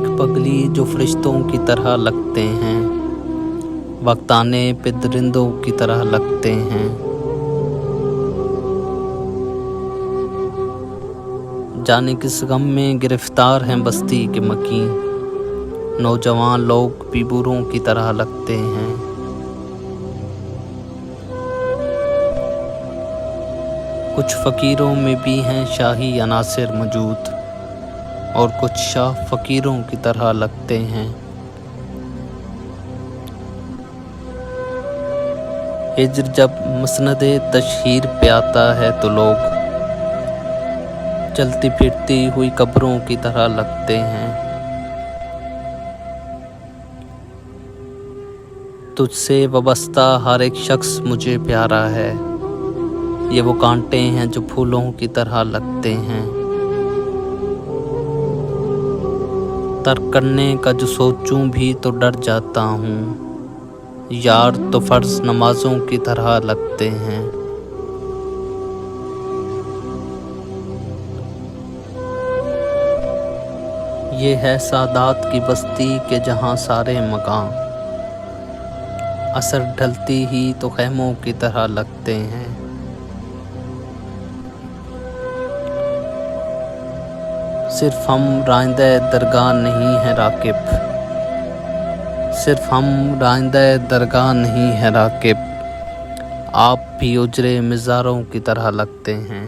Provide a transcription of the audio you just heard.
देख पगली जो फरिश्तों की तरह लगते हैं, वक्त आने पे दरिंदों की तरह लगते हैं। जाने किस गम में गिरफ्तार हैं बस्ती के मकीन, नौजवान लोग भी बूढ़ों की तरह लगते हैं। कुछ फ़कीरों में भी हैं शाही अनासिर मौजूद, और कुछ शाह फ़कीरों की तरह लगते हैं। हिज्र जब मसनदे तशहीर पे आता है तो लोग चलती फिरती हुई कब्रों की तरह लगते हैं। तुझसे वाबस्ता हर एक शख्स मुझे प्यारा है, ये वो कांटे हैं जो फूलों की तरह लगते हैं। तर्क करने का जो सोचूं भी तो डर जाता हूँ, यार तो फ़र्ज नमाज़ों की तरह लगते हैं। ये है सादात की बस्ती के जहाँ सारे मकान असर ढलती ही तो खैमों की तरह लगते हैं। सिर्फ हम राइंदे दरगाह नहीं है राकिब, सिर्फ हम राइंदे दरगाह नहीं है राकिब, आप भी उजरे मिज़ारों की तरह लगते हैं।